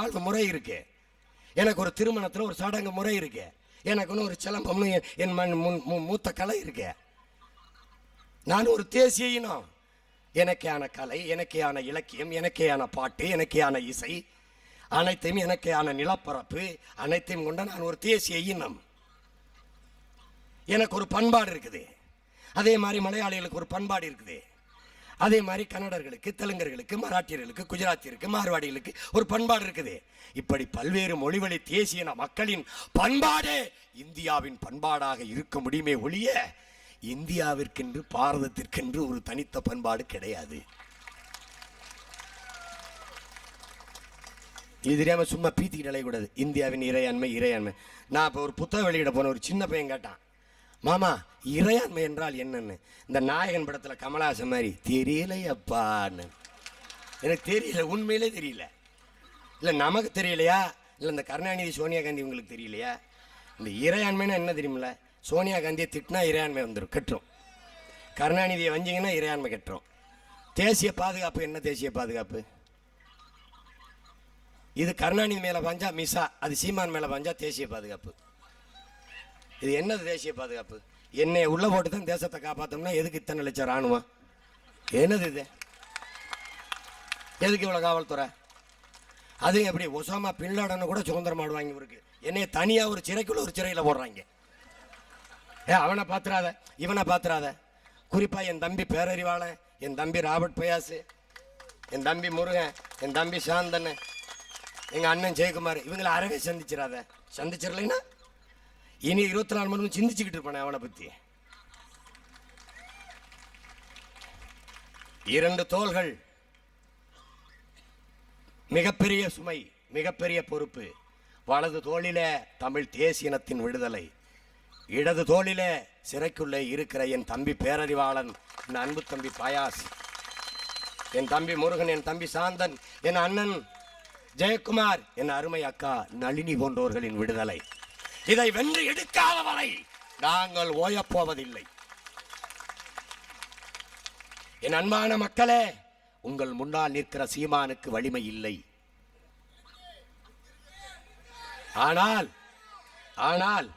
வாழ்வு முறை இருக்கு, எனக்கு ஒரு திருமணத்தில் ஒரு சடங்கு முறை இருக்கு, எனக்கு ஒரு சிலம்பம்னு என் மூத்த கலை இருக்கு. நான் ஒரு தேசிய இனம். எனக்கான கலை, எனக்கான இலக்கியம், எனக்கான பாட்டு, எனக்கான இசை, அனைத்தையும் எனக்கான நிலப்பரப்பு அனைத்தையும் கொண்ட நான் ஒரு தேசிய இனம். எனக்கு ஒரு பண்பாடு இருக்குது. அதே மாதிரி மலையாளிகளுக்கு ஒரு பண்பாடு இருக்குது. அதே மாதிரி கன்னடர்களுக்கு, தெலுங்கர்களுக்கு, மராட்டியர்களுக்கு, குஜராத்தியருக்கு, மார்வாடிகளுக்கு ஒரு பண்பாடு இருக்குது. இப்படி பல்வேறு மொழிவழி தேசிய மக்களின் பண்பாடு இந்தியாவின் பண்பாடாக இருக்க முடியுமே ஒழிய இந்தியாவிற்கென்று பாரதத்திற்கென்று ஒரு தனித்த பண்பாடு கிடையாது. இது தெரியாம சும்மா பீத்திக்கிட்டு அலையக்கூடாது. இந்தியாவின் இறையாண்மை இறையாண்மை. நான் இப்போ ஒரு புத்தகம் வெளியிட போன ஒரு சின்ன பையன் கேட்டான், மாமா இறையாண்மை என்றால் என்னன்னு. இந்த நாயகன் படத்துல கமலஹாசன் மாதிரி தெரியலையப்பான்னு. எனக்கு தெரியல, உண்மையிலே தெரியல. இல்லை நமக்கு தெரியலையா, இல்லை இந்த கருணாநிதி சோனியா காந்தி உங்களுக்கு தெரியலையா? இந்த இறையாண்மைன்னா என்ன தெரியுமில்ல? சோனியா காந்தியை திட்டினா இறையாண்மை வந்துடும், கட்டுரும். கருணாநிதியை வஞ்சிங்கன்னா இறையாண்மை கட்டுரும். தேசிய பாதுகாப்பு என்ன? தேசிய பாதுகாப்பு இது கருணாநிதி மேலே பாஞ்சா மிசா, அது சீமான் மேலே பாஞ்சா தேசிய பாதுகாப்பு. இது என்னது தேசிய பாதுகாப்பு? என்னை உள்ள போட்டு தான் தேசத்தை காப்பாற்றோம்னா எதுக்கு இத்தனை லட்சம் ராணுவம்? என்னது இது? எதுக்கு இவ்வளோ காவல்துறை? அது எப்படி ஒசாமா பின்லாடனை கூட சுதந்திரம் ஆடுவாங்க இவருக்கு. என்னைய தனியாக ஒரு சிறைக்குள்ள ஒரு சிறையில் போடுறாங்க. அவனை பாத்துறாத, இவனை பாத்துறாத. குறிப்பாக என் தம்பி பேரறிவாளன், என் தம்பி ராபர்ட் பயாசு, என் தம்பி முருகன், என் தம்பி சாந்தன், எங்கள் அண்ணன் ஜெயக்குமார், இவங்களை அறவே சந்திச்சிடாத. சந்திச்சிடலைன்னா இனி 24 மணி நேரம் சிந்திச்சுக்கிட்டு இருப்பானே அவனை பற்றி. 2 தோள்கள், மிகப்பெரிய சுமை, மிகப்பெரிய பொறுப்பு. வலது தோளிலே தமிழ் தேசியனத்தின் விடுதலை, இடது தோளிலே சிறைக்குள்ளே இருக்கிற என் தம்பி பேரறிவாளன், என் அன்பு தம்பி பயாஸ், என் தம்பி முருகன், என் தம்பி சாந்தன், என் அண்ணன் ஜெயக்குமார், என் அருமை அக்கா நளினி போன்றவர்களின் விடுதலை. இதை வென்று எடுக்காத வரை நாங்கள் ஓயப்போவதில்லை. என் அன்பான மக்களே, உங்கள் முன்னால் நிற்கிற சீமானுக்கு வலிமை இல்லை. ஆனால்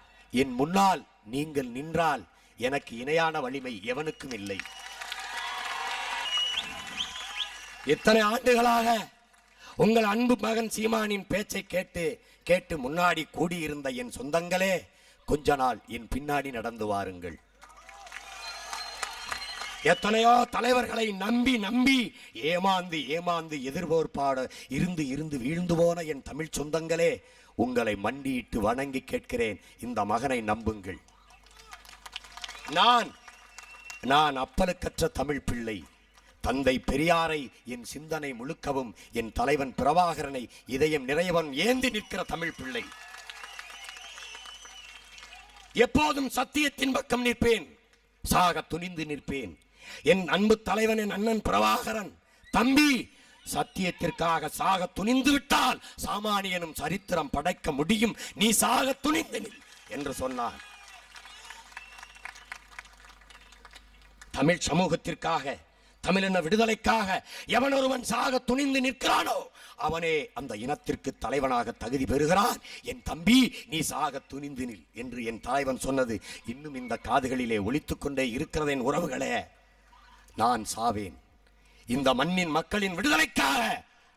என் முன்னால் நீங்கள் நின்றால் எனக்கு இணையான வலிமை எவனுக்கும் இல்லை. இத்தனை ஆண்டுகளாக உங்கள் அன்பு மகன் சீமானின் பேச்சை கேட்டு கேட்டு முன்னாடி கூடியிருந்த என் சொந்தங்களே, கொஞ்ச நாள் என் பின்னாடி நடந்து வாருங்கள். எத்தனையோ தலைவர்களை நம்பி நம்பி ஏமாந்து ஏமாந்து எதிர்பார்ப்பாடு இருந்து இருந்து வீழ்ந்து போன என் தமிழ் சொந்தங்களே, உங்களை மண்டியிட்டு வணங்கி கேட்கிறேன், இந்த மகனை நம்புங்கள். நான் அப்பலுக்கற்ற தமிழ் பிள்ளை. தந்தை பெரியாரை என் சிந்தனை முழுக்கவும், என் தலைவன் பிரபாகரனை இதயம் நிறையவன் ஏந்தி நிற்கிற தமிழ் பிள்ளை. எப்போதும் சத்தியத்தின் பக்கம் நிற்பேன், சாக துணிந்து நிற்பேன். என் அன்பு தலைவன் என் அண்ணன் பிரபாகரன், தம்பி சத்தியத்திற்காக சாக துணிந்து விட்டால் சாமானியனும் சரித்திரம் படைக்க முடியும், நீ சாக துணிந்து நில் என்று சொன்னார். தமிழ் சமூகத்திற்காக, தமிழின விடுதலைக்காக எவன் ஒருவன் சாக துணிந்து நிற்கிறானோ அவனே அந்த இனத்திற்கு தலைவனாக தகுதி பெறுகிறான். என் தம்பி, நீ சாக துணிந்து நில் என்று என் தலைவன் சொன்னது இன்னும் இந்த காதுகளிலே ஒலித்துக் கொண்டே இருக்கிறது. என் உறவுகளே, நான் சாவேன். இந்த மண்ணின் மக்களின் விடுதலைக்காக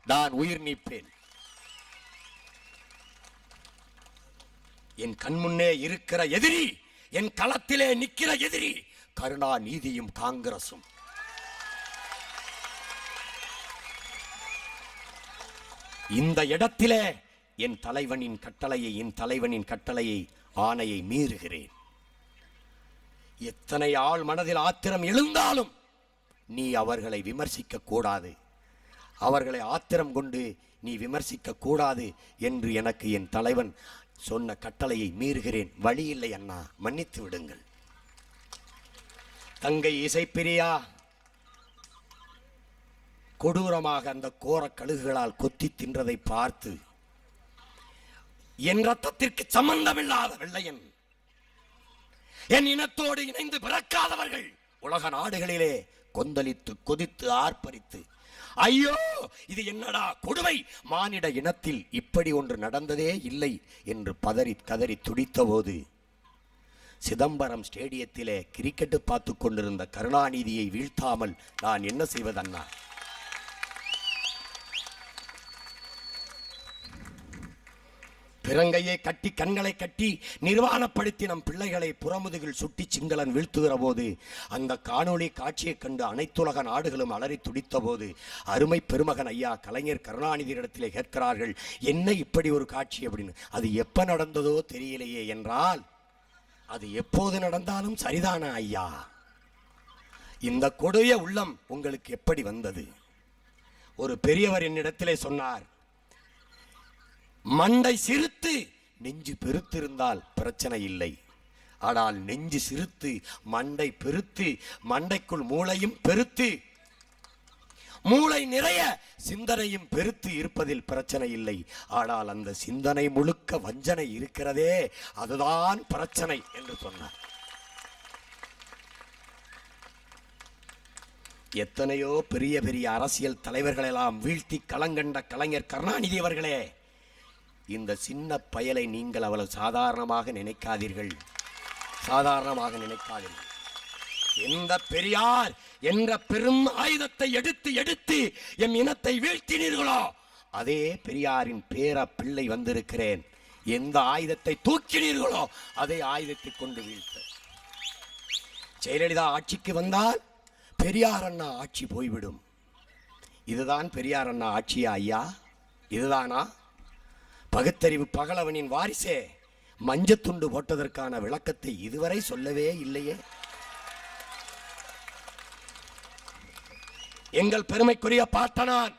நான் உயிர் நீப்பேன். என் கண்முன்னே இருக்கிற எதிரி, என் களத்திலே நிற்கிற எதிரி கருணாநிதியும் காங்கிரசும். இந்த இடத்திலே என் தலைவனின் கட்டளையை ஆணையை மீறுகிறேன். எத்தனை ஆள் மனதில் ஆத்திரம் எழுந்தாலும் நீ அவர்களை விமர்சிக்க கூடாது, அவர்களை ஆத்திரம் கொண்டு நீ விமர்சிக்க கூடாது என்று எனக்கு என் தலைவன் சொன்ன கட்டளையை மீறுகிறேன். வழியில்லை அண்ணா, மன்னித்து விடுங்கள். தங்கை இசைப்பிரியா கொடூரமாக அந்த கோர கழுகுகளால் கொத்தி தின்றதை பார்த்து என் ரத்தத்திற்கு சம்பந்தமில்லாத வெள்ளையன், என் இனத்தோடு இணைந்து பிறக்காதவர்கள் உலக நாடுகளிலே கொந்தளித்து கொதித்து ஆர்ப்பரித்து ஐயோ இது என்னடா கொடுமை, மானிட இனத்தில் இப்படி ஒன்று நடந்ததே இல்லை என்று பதறி கதறி துடித்த போது சிதம்பரம் ஸ்டேடியத்திலே கிரிக்கெட் பார்த்து கொண்டிருந்த கருணாநிதியை வீழ்த்தாமல் நான் என்ன செய்வதண்ணா? பிறங்கையை கட்டி கண்களை கட்டி நிர்வாணப்படுத்தி நம் பிள்ளைகளை புறமுதுகில் சுட்டி சிங்களன் வீழ்த்துகிற போது அந்த காணொளி காட்சியை கண்டு அனைத்துலக நாடுகளும் அலறி துடித்த போது அருமை பெருமகன் ஐயா கலைஞர் கருணாநிதியிடத்திலே கேட்கிறார்கள், என்ன இப்படி ஒரு காட்சி அப்படின்னு. அது எப்ப நடந்ததோ தெரியலையே என்றால், அது எப்போது நடந்தாலும் சரிதானா ஐயா? இந்த கொடிய உள்ளம் உங்களுக்கு எப்படி வந்தது? ஒரு பெரியவர் என்னிடத்திலே சொன்னார், மண்டை சிறுத்து நெஞ்சு பெருத்திருந்தால் பிரச்சனை இல்லை, ஆனால் நெஞ்சு சிறுத்து மண்டை பெருத்து மண்டைக்குள் மூளையும் பெருத்து மூளை நிறைய சிந்தனையும் பெருத்து இருப்பதில் பிரச்சனை இல்லை, ஆனால் அந்த சிந்தனை முழுக்க வஞ்சனை இருக்கிறதே அதுதான் பிரச்சனை என்று சொன்னார். எத்தனையோ பெரிய பெரிய அரசியல் தலைவர்களெல்லாம் வீழ்த்தி களங்கண்ட கலைஞர் கருணாநிதி அவர்களே, இந்த சின்ன பயலை நீங்கள் அவ்வளவு சாதாரணமாக நினைக்காதீர்கள், சாதாரணமாக நினைக்காதீர்கள். எந்த பெரியார் என்ற பெரும் ஆயுதத்தை எடுத்து எடுத்து எம் இனத்தை வீழ்த்தினீர்களோ அதே பெரியாரின் பேர பிள்ளை வந்திருக்கிறேன். எந்த ஆயுதத்தை தூக்கினீர்களோ அதே ஆயுதத்தை கொண்டு வீழ்த்த. ஜெயலலிதா ஆட்சிக்கு வந்தால் பெரியார் அண்ணா ஆட்சி போய்விடும். இதுதான் பெரியார் அண்ணா ஆட்சியா ஐயா? இதுதானா? பகுத்தறிவு பகலவனின் வாரிசே மஞ்சத்துண்டு போட்டதற்கான விளக்கத்தை இதுவரை சொல்லவே இல்லையே. எங்கள் பெருமைக்குரிய பாட்டனான்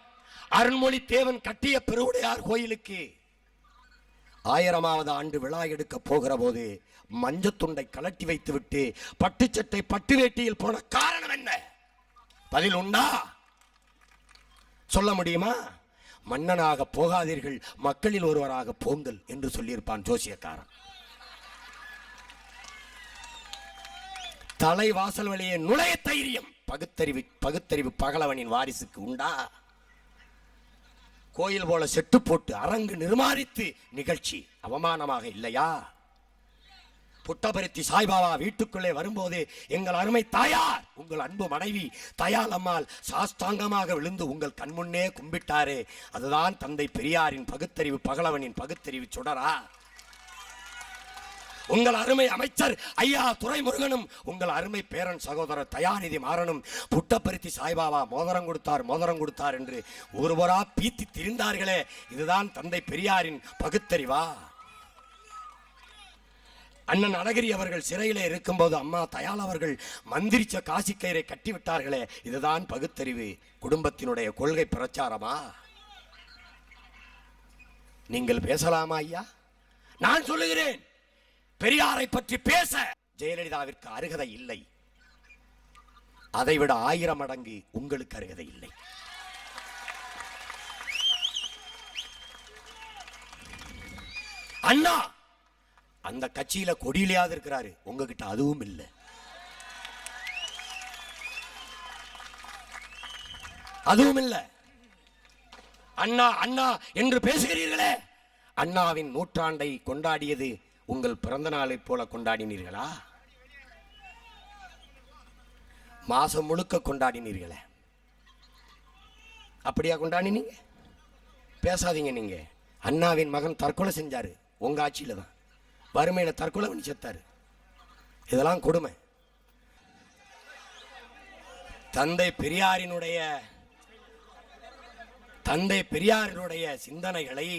அருண்மொழி தேவன் கட்டிய பெருவுடையார் கோயிலுக்கு 1000வது ஆண்டு விழா எடுக்க போகிற போது மஞ்சத்துண்டை கலட்டி வைத்துவிட்டு பட்டுச்சட்டை பட்டு வேட்டியில் போன காரணம் என்ன? பதில் உண்டா? சொல்ல முடியுமா? மன்னனாக போகாதீர்கள், மக்களில் ஒருவராக போங்கள் என்று சொல்லியிருப்பான் ஜோசியக்காரன். தலை வாசல் வழியே நுழைய தைரியம் பகுத்தறிவு பகலவனின் வாரிசுக்கு உண்டா? கோயில் போல செட்டு போட்டு அரங்கு நிர்மாணித்து நிகழ்ச்சி அவமானமாக இல்லையா? புட்டபர்த்தி சாய்பாபா வீட்டுக்குள்ளே வரும்போது எங்கள் அருமை தாயார் உங்கள் அன்பு மனைவி தயால் அம்மாள் சாஸ்தாங்கமாக விழுந்து உங்கள் கண்முன்னே கும்பிட்டாரே, அதுதான் தந்தை பெரியாரின் பகுத்தறிவு பகலவனின் பகுத்தறிவு சுடரா? உங்கள் அருமை அமைச்சர் ஐயா துரைமுருகனும் உங்கள் அருமை பேரன் சகோதரர் தயாநிதி மாறனும் புட்டபர்த்தி சாய்பாபா மோதிரம் கொடுத்தார் என்று ஒருவரா பீத்தி திரிந்தார்களே, இதுதான் தந்தை பெரியாரின் பகுத்தறிவா? அண்ணன் அழகிரி அவர்கள் சிறையிலே இருக்கும்போது அம்மா தயால் அவர்கள் மந்திரிச்ச காசிக்கயிறை கட்டிவிட்டார்களே, இதுதான் பகுத்தறிவு குடும்பத்தினுடைய கொள்கை பிரச்சாரமா? நீங்கள் பேசலாமா ஐயா? நான் சொல்லுகிறேன், பெரியாரை பற்றி பேச ஜெயலலிதாவிற்கு அருகதை இல்லை. அதைவிட 1000 மடங்கு உங்களுக்கு அருகதை இல்லை. அண்ணா அந்த கட்சியில கொடியிலையாவது இருக்கிறாரு, உங்ககிட்ட அதுவும் இல்லை. அதுவும் இல்லை. அண்ணா அண்ணா என்று பேசுகிறீர்களே, அண்ணாவின் நூற்றாண்டை கொண்டாடியது உங்கள் பிறந்த நாளை போல கொண்டாடினீர்களா? மாசம் முழுக்க கொண்டாடினீர்களே, அப்படியா கொண்டாடினீங்க? பேசாதீங்க. நீங்க அண்ணாவின் மகன் தற்கொலை செஞ்சாரு உங்க ஆட்சியில தான், வறுமையில தற்கொலை பண்ணி செத்தாரு. இதெல்லாம் கொடுமை. தந்தை பெரியாரினுடைய சிந்தனைகளை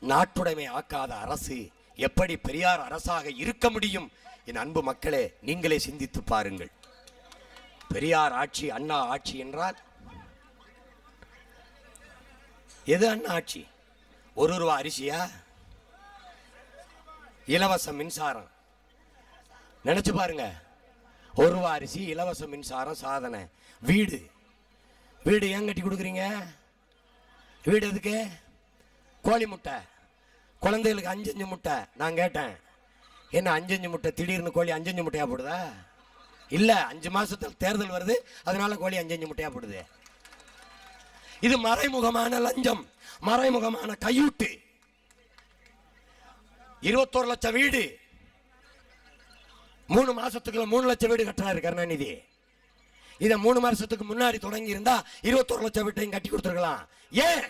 நாட்டுடைமை ஆக்காத அரசு எப்படி பெரியார் அரசாக இருக்க முடியும்? என் அன்பு மக்களே, நீங்களே சிந்தித்து பாருங்கள். பெரியார் ஆட்சி அண்ணா ஆட்சி என்றால் எது அண்ணா ஆட்சி? 1 ரூபா அரிசியா? இலவச மின்சாரம். நினைச்சு பாருங்க, 1 ரூபா அரிசி, இலவச மின்சாரம், சாதனை, வீடு ஏன் கட்டி கொடுக்குறீங்க? வீடு எதுக்கு? கோழி முட்டை, குழந்தைகளுக்கு 5 முட்டை. நான் கேட்டேன், என்ன 5 முட்டை திடீர்னு கோழி 5 முட்டையா போடுதா? இல்ல, 5 மாசத்துல தேர்தல் வருது, அதனால கோழி 5 முட்டையா போடுது. இது மறைமுகமான லஞ்சம், மறைமுகமான கையூட்டு. 21 லட்சம் வீடு 3 மாசத்துக்குள்ள 3 லட்சம் வீடு கட்டுறாரு கருணாநிதி. இதை 3 மாசத்துக்கு முன்னாடி தொடங்கி இருந்தா 21 லட்சம் வீட்டையும் கட்டி கொடுத்துருக்கலாம். ஏன்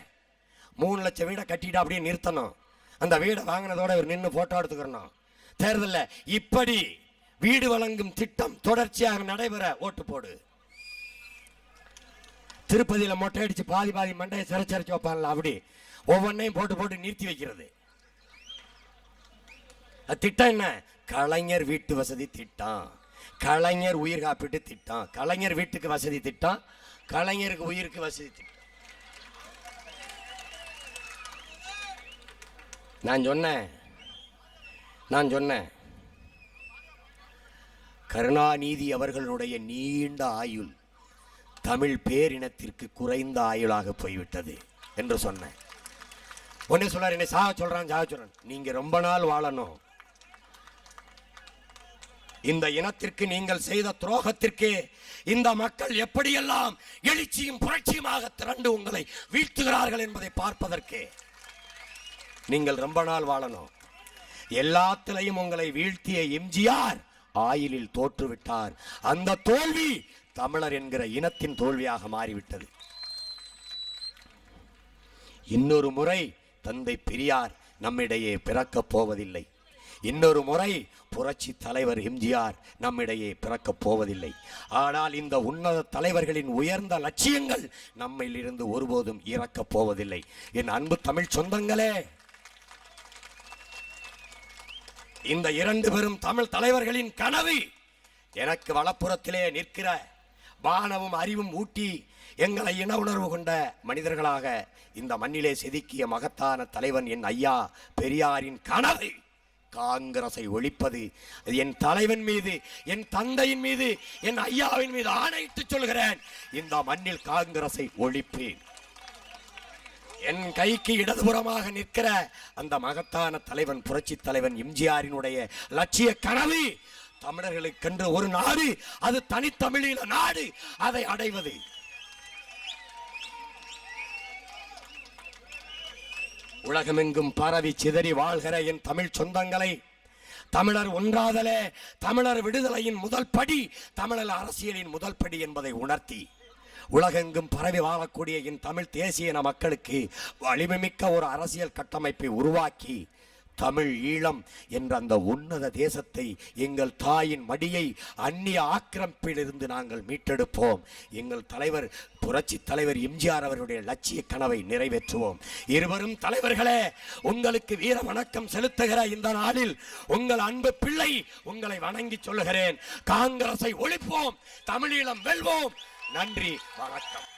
3 லட்சம் வீடை கட்டிட்டு அப்படியே நிறுத்தணும்? அந்த வீடை வாங்கினதோட இவர் நின்று போட்டோ எடுத்துக்கிறணும். தேர்தலில் இப்படி வீடு வழங்கும் திட்டம் தொடர்ச்சியாக நடைபெற ஓட்டு போடு. திருப்பதியில் மொட்டை அடிச்சு பாதி பாதி மண்டையை சிறைச்சரிச்சு வைப்பான்ல, அப்படி ஒவ்வொன்றையும் போட்டு போட்டு நிறுத்தி வைக்கிறது. திட்டம் என்ன? கலைஞர் வீட்டு வசதி திட்டம், கலைஞர் உயிர் காப்பீட்டு திட்டம், கலைஞர் வீட்டுக்கு வசதி திட்டம், கலைஞருக்கு உயிருக்கு வசதி திட்டம். நான் சொன்னேன் கருணாநிதி அவர்களுடைய நீண்ட ஆயுள் தமிழ் பேரினத்திற்கு குறைந்த ஆயுளாக போய்விட்டது என்று சொன்னேன். ஒன்னே சொல்றாரு, என்னை சாக சொல்றான். நீங்க ரொம்ப நாள் வாழணும். இந்த இனத்திற்கு நீங்கள் செய்த துரோகத்திற்கு இந்த மக்கள் எப்படியெல்லாம் எழுச்சியும் புரட்சியுமாக திரண்டு உங்களை வீழ்த்துகிறார்கள் என்பதை பார்ப்பதற்கு நீங்கள் ரொம்ப நாள் வாழணும். எல்லாத்திலையும் உங்களை வீழ்த்திய எம்ஜிஆர் ஆயிலில் தோற்றுவிட்டார். அந்த தோல்வி தமிழர் என்கிற இனத்தின் தோல்வியாக மாறிவிட்டது. இன்னொரு முறை தந்தை பெரியார் நம்மிடையே பிறக்கப் போவதில்லை. இன்னொரு முறை புரட்சி தலைவர் எம்ஜிஆர் நம்மிடையே பிறக்கப் போவதில்லை. ஆனால் இந்த உன்னத தலைவர்களின் உயர்ந்த லட்சியங்கள் நம்மிலிருந்து ஒருபோதும் இறக்கப் போவதில்லை. என் அன்பு தமிழ் சொந்தங்களே, இந்த 2 பெரும் தமிழ் தலைவர்களின் கனவு எனக்கு வலப்புறத்திலே நிற்கிற வானமும் அறிவும் ஊட்டி எங்களை இன உணர்வு கொண்ட மனிதர்களாக இந்த மண்ணிலே செதுக்கிய மகத்தான தலைவன் என் ஐயா பெரியாரின் கனவு காங்கிரஸை ஒழிப்பது. என் தலைவன் மீது, என் தந்தையின் மீது, என் ஐயாவின் மீது ஆணையிட்டு சொல்கிறேன், இந்த மண்ணில் காங்கிரஸை ஒழிப்பேன். என் கைக்கு இடதுபுறமாக நிற்கிற அந்த மகத்தான தலைவன் புரட்சி தலைவன் எம்ஜிஆரினுடைய லட்சிய கனவு தமிழர்களுக்கென்று ஒரு நாடு, அது தனித்தமிழீழ நாடு, அதை அடைவது. உலகமெங்கும் பரவி சிதறி வாழ்கிற என் தமிழ் சொந்தங்களை, தமிழர் ஒன்றாதலே தமிழர் விடுதலையின் முதல் படி, தமிழர் அரசியலின் முதல் படி என்பதை உணர்த்தி உலகெங்கும் பரவி வாழக்கூடிய என் தமிழ் தேசிய இன மக்களுக்கு வலிமைமிக்க ஒரு அரசியல் கட்டமைப்பை உருவாக்கி தமிழ் ஈழம் என்ற அந்த உன்னத தேசத்தை, எங்கள் தாயின் மடியை அந்நிய ஆக்கிரமிப்பிலிருந்து நாங்கள் மீட்டெடுப்போம். எங்கள் தலைவர் புரட்சி தலைவர் எம்ஜிஆர் அவருடைய லட்சிய கனவை நிறைவேற்றுவோம். இருவரும் தலைவர்களே, உங்களுக்கு வீர வணக்கம் செலுத்துகிற இந்த நாளில் உங்கள் அன்பு பிள்ளை உங்களை வணங்கி சொல்லுகிறேன், காங்கிரஸை ஒழிப்போம், தமிழீழம் வெல்வோம். நன்றி, வணக்கம்.